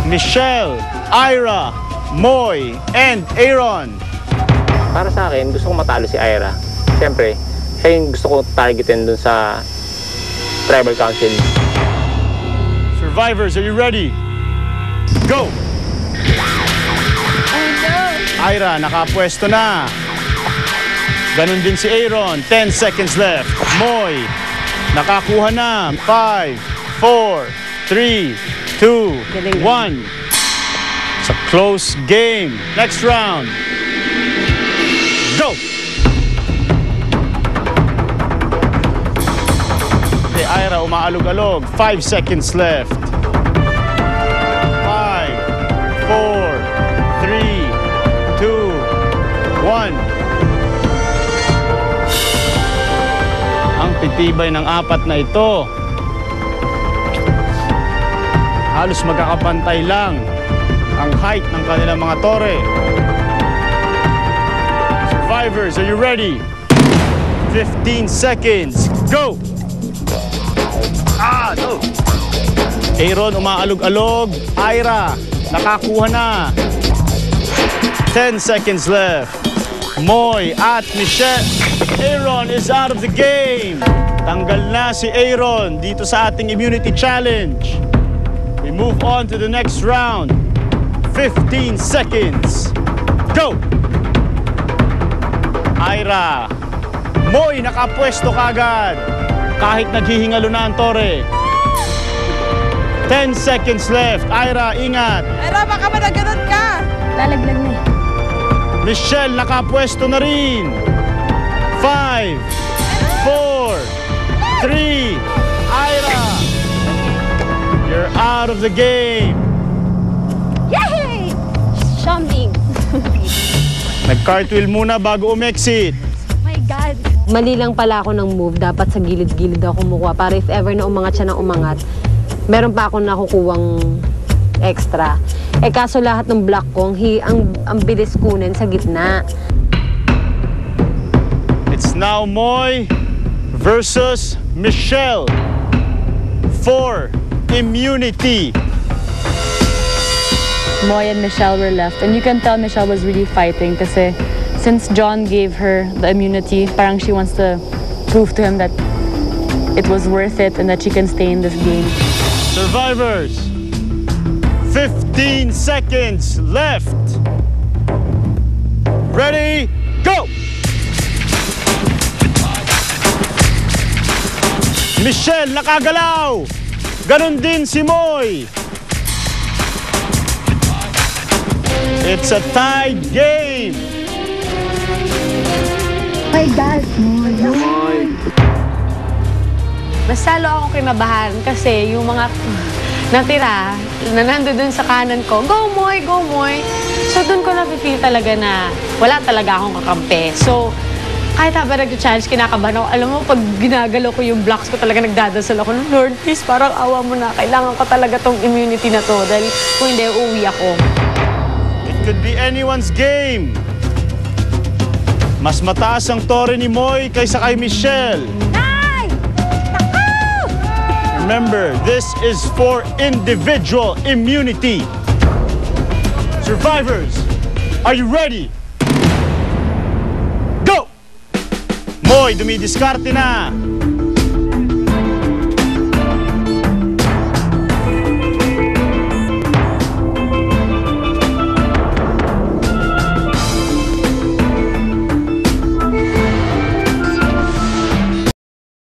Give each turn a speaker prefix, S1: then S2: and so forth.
S1: Michelle, Ira, Moy, and Aaron.
S2: Para sa akin, gusto kong matalo si Ira. Siyempre, siya yung gusto ko targetin dun sa Tribal Council.
S1: Survivors, are you ready? Go! Ira, nakapwesto na. Ganon din si Aaron. 10 seconds left. Moy, nakakuha na. 5, 4, 3, 2, 1. It's a close game. Next round. Go! Si Ira umaalog-alog. 5 seconds left. 5, 4, 3, 2, 1. Ang titibay ng apat na ito. Halos magkakapantay lang ang height ng kanilang mga tore. Survivors, are you ready? 15 seconds. Go! No! Aaron umaalog-alog. Ira, nakakuha na. 10 seconds left. Moy at Michelle. Aaron is out of the game. Tanggal na si Aaron dito sa ating immunity challenge. We move on to the next round. 15 seconds. Go! Ira. Moy, nakapwesto kagad. Kahit naghihingalo na ang tore. 10 seconds left. Ira, ingat.
S3: Ira, baka managanon ka.
S4: Lalaglag na eh.
S1: Michelle, nakapwesto na rin. 5, 4, 3, Ira, you're out of the game.
S4: Yay! Shumbing.
S1: Nag-cartwheel muna bago umexit.
S4: Oh my God.
S5: Mali lang pala ako ng move. Dapat sa gilid-gilid ako kumukuha para if ever na umangat siya ng umangat, meron pa akong nakukuwang extra. Eh kaso lahat ng block ko, ang bilis kunin sa gitna.
S1: It's now Moy versus Michelle for immunity.
S6: Moy and Michelle were left. And you can tell Michelle was really fighting kasi since John gave her the immunity, parang she wants to prove to him that it was worth it and that she can stay in this game.
S1: Survivors, 15 seconds left. Ready, go! Michelle, nakagalaw! Ganon din si Moy. It's a tied game.
S4: My God.
S5: Mas lalo akong kinabahan kasi yung mga natira na nandun sa kanan ko, go Moy, go Moy. So doon ko napipil talaga na wala talaga akong kakampi. So kahit habang nag-challenge, kinakabahan ako. Alam mo, pag ginagalaw ko yung blocks ko, talaga nagdadasal ako. Lord, please, parang awa mo na. Kailangan ko talaga tong immunity na to. Dahil kung hindi, uuwi ako.
S1: It could be anyone's game. Mas mataas ang tore ni Moy kaysa kay Michelle.
S4: Nay! Naku!
S1: Remember, this is for individual immunity. Survivors, are you ready? Go! Moy, dumidiskarte na.